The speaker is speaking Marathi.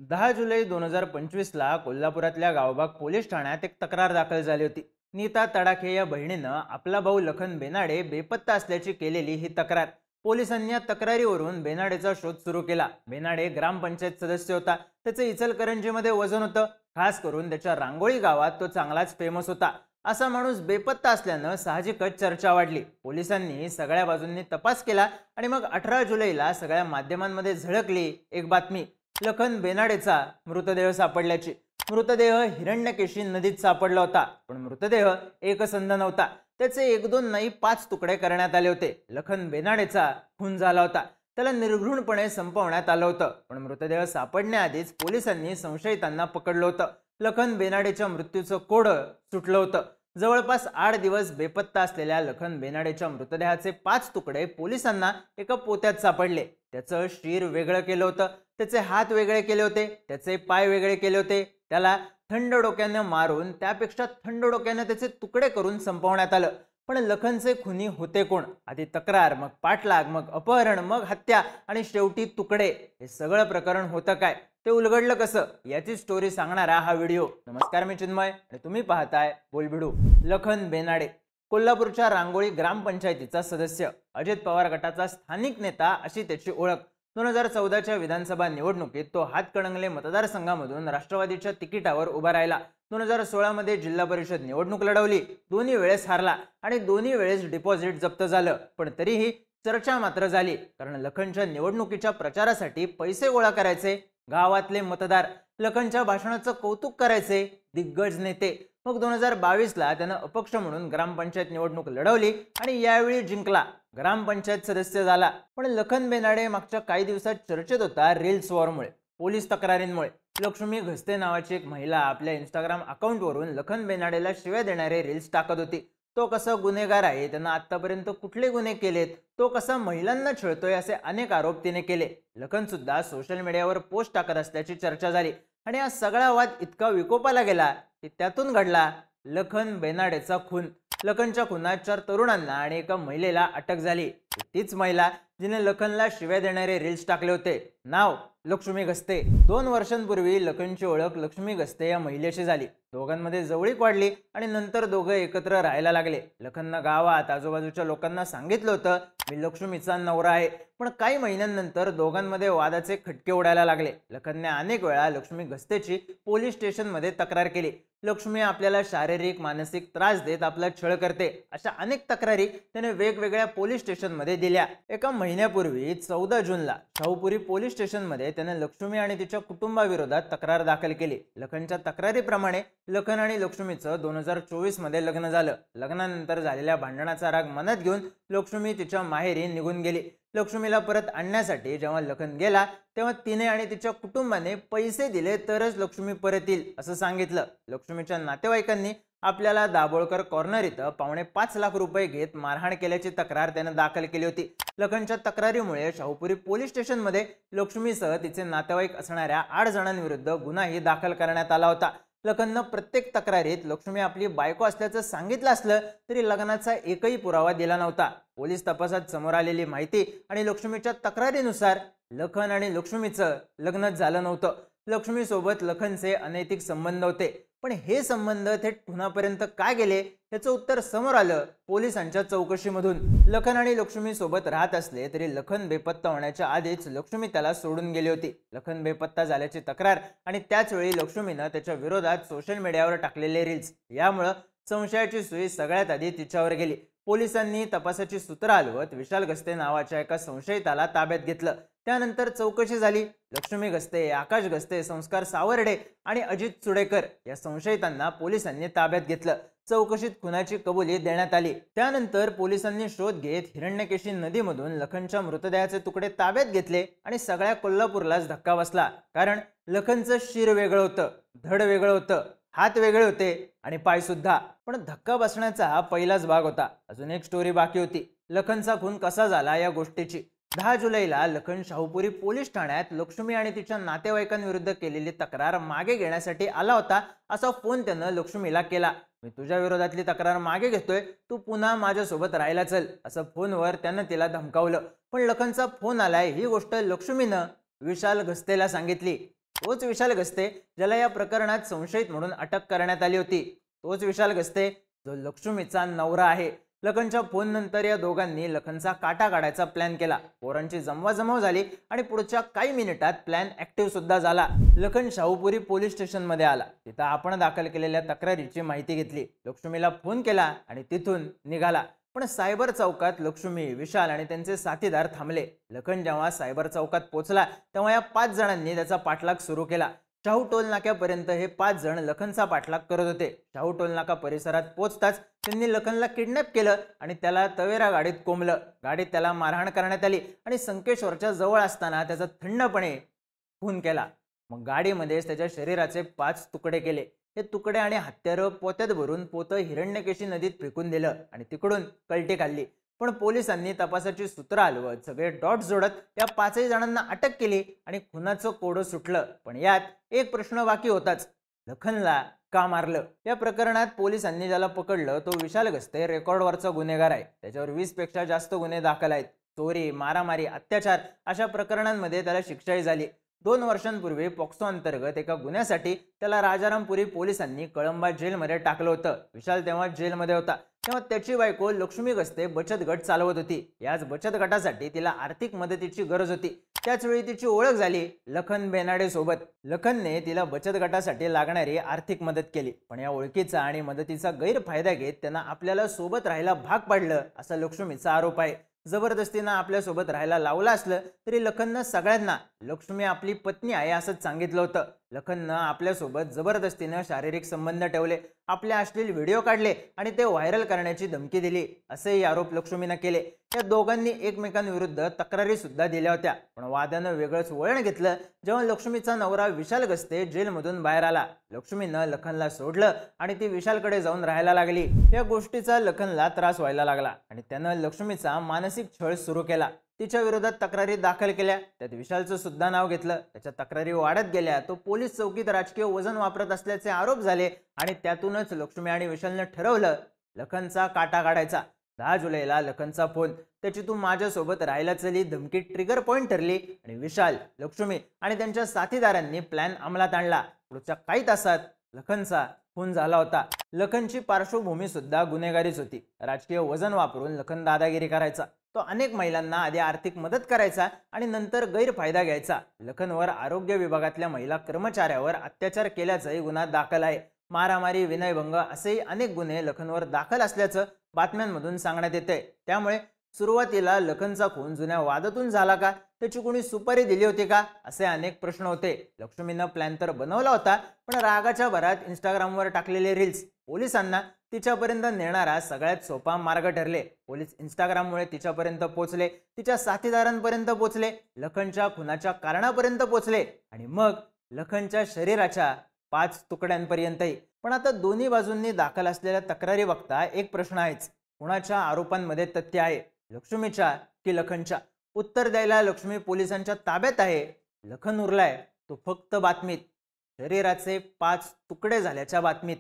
10 जुलै 2025ला कोल्हापुरातल्या गावबाग पोलीस ठाण्यात एक तक्रार दाखल झाली होती। नीता तडाखे या बहिणीनं आपला भाऊ लखन बेनाडे बेपत्ता असल्याची केलेली ही तक्रार। पोलिसांनी या तक्रारीवरून बेनाडेचा शोध सुरू केला। बेनाडे ग्रामपंचायत सदस्य होता। त्याचे इचलकरंजीमध्ये वजन होतं। खास करून त्याच्या रांगोळी गावात तो चांगलाच फेमस होता। असा माणूस बेपत्ता असल्यानं साहजिकच चर्चा वाढली। पोलिसांनी सगळ्या बाजूंनी तपास केला आणि मग 18 जुलैला सगळ्या माध्यमांमध्ये झळकली एक बातमी, लखन बेनाडेचा मृतदेह सापडल्याची। मृतदेह हिरण्यकेशी नदीत सापडला होता, पण मृतदेह एकसंध नव्हता। त्याचे एक दोन नाही 5 तुकडे करण्यात आले होते। लखन बेनाडेचा खून झाला होता, त्याला निर्घृणपणे संपवण्यात आलं होतं, पण मृतदेह सापडण्याआधीच पोलिसांनी संशयितांना पकडलं होतं। लखन बेनाडेच्या मृत्यूचं कोडं सुटलं होतं। जवळपास 8 दिवस बेपत्ता असलेल्या लखन बेनाडेच्या मृतदेहाचे 5 तुकडे पोलिसांना एका पोत्यात सापडले। त्याचं शीर वेगळं केलं होतं, त्याचे हात वेगळे केले होते, त्याचे पाय वेगळे केले होते। त्याला थंड डोक्याने मारून त्यापेक्षा थंड डोक्याने त्याचे तुकडे करून संपवण्यात आलं। पण लखनचे खुनी होते कोण? आधी तक्रार, मग पाठलाग, मग अपहरण, मग हत्या आणि शेवटी तुकडे। हे सगळं प्रकरण होतं काय? ते उलगडलं कसं? याची स्टोरी सांगणारा हा व्हिडिओ। नमस्कार, मी चिन्मय आणि तुम्ही पाहताय बोलबिडू। लखन बेनाडे कोल्हापूरच्या रांगोळी ग्रामपंचायतीचा सदस्य, अजित पवार गटाचा स्थानिक नेता अशी त्याची ओळख। 2014च्या विधानसभा निवडणुकीत तो हातकणंगले मतदारसंघामधून राष्ट्रवादीच्या तिकिटावर उभा राहिला। 2016 मध्ये जिल्हा परिषद निवडणूक लढवली, दोन्ही वेळेस हारला आणि दोन्ही वेळेस डिपॉझिट जप्त झालं। पण तरीही चर्चा मात्र झाली, कारण लखनच्या निवडणुकीच्या प्रचारासाठी पैसे गोळा करायचे गावातले मतदार, लखनच्या भाषणाचं कौतुक करायचे दिग्गज नेते। मग 2022ला त्यानं अपक्ष म्हणून ग्रामपंचायत निवडणूक लढवली आणि यावेळी जिंकला, ग्रामपंचायत सदस्य झाला। पण लखन बेनाडे मागच्या काही दिवसात चर्चेत होता रील्स वॉरमुळे, पोलीस तक्रारींमुळे। लक्ष्मी घस्ते नावाची एक महिला आपल्या इंस्टाग्राम अकाउंटवरून लखन बेनाडेला शिव्या देणारे रील्स टाकत होती। तो कसा गुन्हेगार आहे, त्यानं आतापर्यंत कुठले गुन्हे केलेत, तो कसा महिलांना छळतोय, असे अनेक आरोप तिने केले। लखन सुद्धा सोशल मीडियावर पोस्ट टाकत असल्याची चर्चा झाली आणि हा सगळा वाद इतका विकोपाला गेला की त्यातून घडला लखन बेनाडेचा खून। लखनच्या खुनात 4 तरुणांना आणि एका महिलेला अटक झाली। तीच महिला जिने लखनला शिव्या देणारे रील्स टाकले होते, नाव लक्ष्मी घस्ते। 2 वर्षांपूर्वी लखनची ओळख लक्ष्मी घस्ते या महिलेशी झाली। दोघांमध्ये जवळीक वाढली आणि नंतर दोघं एकत्र राहायला लागले। लखननं गावात आजूबाजूच्या लोकांना सांगितलं होतं, मी लक्ष्मीचा नवरा आहे। पण काही महिन्यांनंतर दोघांमध्ये वादाचे खटके उडायला लागले। लखनने अनेक वेळा लक्ष्मी घस्तेची पोलीस स्टेशनमध्ये तक्रार केली। लक्ष्मी आपल्याला शारीरिक मानसिक त्रास देत आपला छळ करते, अशा अनेक तक्रारी त्याने वेगवेगळ्या पोलीस स्टेशनमध्ये दिल्या। एका महिन्यापूर्वी 14 जूनला शाहूपुरी पोलीस स्टेशनमध्ये त्याने लक्ष्मी आणि तिच्या कुटुंबाविरोधात तक्रार दाखल केली। लखनच्या तक्रारीप्रमाणे लखन आणि लक्ष्मीचं 2024 मध्ये लग्न झालं। लग्नानंतर झालेल्या भांडणाचा राग मनात घेऊन लक्ष्मी तिच्या माहेरी निघून गेली। लक्ष्मीला परत आणण्यासाठी जेव्हा लखन गेला तेव्हा तिने आणि तिच्या कुटुंबाने पैसे दिले तरच लक्ष्मी परत येईल असं सांगितलं। लक्ष्मीच्या नातेवाईकांनी आपल्याला दाभोळकर कॉर्नर इथं 5.5 लाख रुपये घेत मारहाण केल्याची तक्रार त्याने दाखल केली होती। लखनच्या तक्रारीमुळे शाहूपुरी पोलीस स्टेशनमध्ये लक्ष्मीसह तिचे नातेवाईक असणाऱ्या 8 जणांविरुद्ध गुन्हाही दाखल करण्यात आला होता। लखननं प्रत्येक तक्रारीत लक्ष्मी आपली बायको असल्याचं सांगितलं असलं तरी लग्नाचा एकही पुरावा दिला नव्हता। पोलीस तपासात समोर आलेली माहिती आणि लक्ष्मीच्या तक्रारीनुसार लखन आणि लक्ष्मीचं लग्नच झालं नव्हतं। लक्ष्मी सोबत लखनचे अनैतिक संबंध होते, पण हे संबंध थेट खुनापर्यंत का गेले याचं उत्तर समोर आलं पोलिसांच्या चौकशीमधून। लखन आणि लक्ष्मी सोबत राहत असले तरी लखन बेपत्ता होण्याच्या आधीच लक्ष्मी त्याला सोडून गेली होती। लखन बेपत्ता झाल्याची तक्रार आणि त्याच वेळी लक्ष्मीनं त्याच्या विरोधात सोशल मीडियावर टाकलेले रील्स, यामुळे संशयाची सुई सगळ्यात आधी तिच्यावर गेली। पोलिसांनी तपासाची सूत्र हलवत विशाल घस्ते नावाच्या एका संशयिताला ताब्यात घेतलं। त्यानंतर चौकशी झाली। लक्ष्मी घस्ते, आकाश घस्ते, संस्कार सावर्डे आणि अजित चुडेकर या संशयितांना पोलिसांनी ताब्यात घेतलं। चौकशीत खुनाची कबुली देण्यात आली। त्यानंतर पोलिसांनी शोध घेत हिरण्यकेशी नदीमधून लखनच्या मृतदेहाचे तुकडे ताब्यात घेतले आणि सगळ्या कोल्हापूरलाच धक्का बसला, कारण लखनचं शिर वेगळं होतं, धड वेगळं होतं, हात वेगळे होते आणि पाय सुद्धा। पण धक्का बसण्याचा हा पहिलाच भाग होता, अजून एक स्टोरी बाकी होती, लखनचा खून कसा झाला या गोष्टीची। 10 जुलैला लखन शाहूपुरी पोलीस ठाण्यात लक्ष्मी आणि तिच्या नातेवाईकांविरुद्ध केलेली तक्रार मागे घेण्यासाठी आला होता, असा फोन त्यानं लक्ष्मीला केला। मी तुझ्या विरोधातली तक्रार मागे घेतोय, तू पुन्हा माझ्यासोबत राहायला चल, असं फोनवर त्यानं तिला धमकावलं। पण लखनचा फोन आलाय ही गोष्ट लक्ष्मीनं विशाल घस्तेला सांगितली। तोच विशाल गस्ते ज्याला या प्रकरणात संशयित म्हणून अटक करण्यात आली होती, तोच विशाल गस्ते जो लक्ष्मीचा नवरा आहे. लखनच्या फोन नंतर या दोघांनी लखनचा काटा काढायचा प्लॅन केला. पोरांची जमवाजमव झाली आणि पुढच्या काही मिनिटात प्लॅन ऍक्टिव्ह सुद्धा झाला. लखन शाहूपुरी पोलीस स्टेशन मध्ये आला. तिथं आपण दाखल केलेल्या तक्रारीची माहिती घेतली, लक्ष्मीला फोन केला आणि तिथून निघाला. पण सायबर चौकात लक्ष्मी, विशाल आणि त्यांचे साथीदार थांबले. लखन जेव्हा सायबर चौकात पोहोचला तेव्हा या 5 जणांनी त्याचा पाठलाग सुरू केला. शाहू टोल नाक्यापर्यंत हे 5 जण लखनचा पाठलाग करत होते. शाहू टोल नाका परिसरात पोहोचताच त्यांनी लखनला किडनॅप केलं आणि त्याला तवेरा गाडीत कोंबलं. गाडीत त्याला मारहाण करण्यात आली आणि संकेश्वरच्या जवळ असताना त्याचा थंडपणे खून केला. मग गाडीमध्येच त्याच्या शरीराचे 5 तुकडे केले. हे तुकडे आणि हत्यारं पोत्यात भरून पोतं हिरण्यकेशी नदीत फेकून दिलं आणि तिकडून कल्टी खाल्ली. पण पोलिसांनी तपासाची सूत्र हलवत सगळे डॉट जोडत या 5 जणांना अटक केली आणि खुनाचं कोडं सुटलं. पण यात एक प्रश्न बाकी होताच, लखनला का मारलं? या प्रकरणात पोलिसांनी ज्याला पकडलं तो विशाल गस्ते रेकॉर्डवरचा गुन्हेगार आहे. त्याच्यावर 20 पेक्षा जास्त गुन्हे दाखल आहेत. चोरी, मारामारी, अत्याचार अशा प्रकरणांमध्ये त्याला शिक्षाही झाली. 2 वर्षांपूर्वी पॉक्सो अंतर्गत एका गुन्ह्यासाठी त्याला राजारामपुरी पोलिसांनी कळंबा जेलमध्ये टाकलं होतं. विशाल तेव्हा जेलमध्ये होता. तेव्हा त्याची बायको लक्ष्मी गस्ते बचत गट चालवत होती. याच बचत गटासाठी तिला आर्थिक मदतीची गरज होती. त्याच वेळी तिची ओळख झाली लखन बेनाडे सोबत. लखनने तिला बचत गटासाठी लागणारी आर्थिक मदत केली. पण या ओळखीचा आणि मदतीचा गैरफायदा घेत त्यांना आपल्याला सोबत राहायला भाग पाडलं असा लक्ष्मीचा आरोप आहे. जबरदस्तीनं आपल्यासोबत राहायला लावलं असलं तरी लखननं सगळ्यांना लक्ष्मी आपली पत्नी आहे असंच सांगितलं होतं. लखननं आपल्यासोबत जबरदस्तीनं शारीरिक संबंध ठेवले, आपले अश्लील व्हिडिओ काढले आणि ते व्हायरल करण्याची धमकी दिली असेही आरोप लक्ष्मीनं केले. या दोघांनी एकमेकांविरुद्ध तक्रारी सुद्धा दिल्या होत्या. पण वादानं वेगळंच वळण घेतलं जेव्हा लक्ष्मीचा नवरा विशाल गस्ते जेलमधून बाहेर आला. लक्ष्मीनं लखनला सोडलं आणि ती विशालकडे जाऊन राहायला लागली. या गोष्टीचा लखनला त्रास व्हायला लागला आणि त्यानं लक्ष्मीचा मानसिक छळ सुरू केला. तिच्या विरोधात तक्रारी दाखल केल्या. त्यात विशालचं सुद्धा नाव घेतलं. त्याच्या तक्रारी वाढत गेल्या. तो पोलीस चौकीत राजकीय वजन वापरत असल्याचे आरोप झाले आणि त्यातूनच लक्ष्मी आणि विशालनं ठरवलं लखनचा काटा काढायचा. 10 जुलैला लखनचा फोन, त्याची तू माझ्यासोबत राहायला चली धमकी ट्रिगर पॉइंट ठरली आणि विशाल, लक्ष्मी आणि त्यांच्या साथीदारांनी प्लॅन अंमलात आणला. पुढच्या काही तासात लखनचा खून झाला होता. लखनची पार्श्वभूमी सुद्धा गुन्हेगारीच होती. राजकीय वजन वापरून लखन दादागिरी करायचा. तो अनेक महिलांना आधी आर्थिक मदत करायचा आणि नंतर गैरफायदा घ्यायचा. लखनवर आरोग्य विभागातल्या महिला कर्मचाऱ्यावर अत्याचार केल्याचाही गुन्हा दाखल आहे. मारामारी, विनयभंग असेही अनेक गुन्हे लखनवर दाखल असल्याचं बातम्यांमधून सांगण्यात येते. त्यामुळे सुरुवातीला लखनचा खून जुन्या वादातून झाला का, त्याची कोणी सुपारी दिली होती का, असे अनेक प्रश्न होते. लक्ष्मीनं प्लॅन तर बनवला होता, पण रागाच्या भरात इंस्टाग्रामवर टाकलेले रील्स पोलिसांना तिच्यापर्यंत नेणारा सगळ्यात सोपा मार्ग ठरले. पोलीस इंस्टाग्राममुळे तिच्यापर्यंत पोहोचले, तिच्या साथीदारांपर्यंत पोहोचले, लखनच्या खुनाच्या कारणापर्यंत पोहोचले आणि मग लखनच्या शरीराच्या 5 तुकड्यांपर्यंतही. पण आता दोन्ही बाजूंनी दाखल असलेल्या तक्रारी बघता एक प्रश्न आहेच, कुणाच्या आरोपांमध्ये तथ्य आहे, लक्ष्मीच्या की लखनच्या? उत्तर द्यायला लक्ष्मी पोलिसांच्या ताब्यात आहे. लखन उरलाय तो फक्त बातमीत, शरीराचे 5 तुकडे झाल्याच्या बातमीत.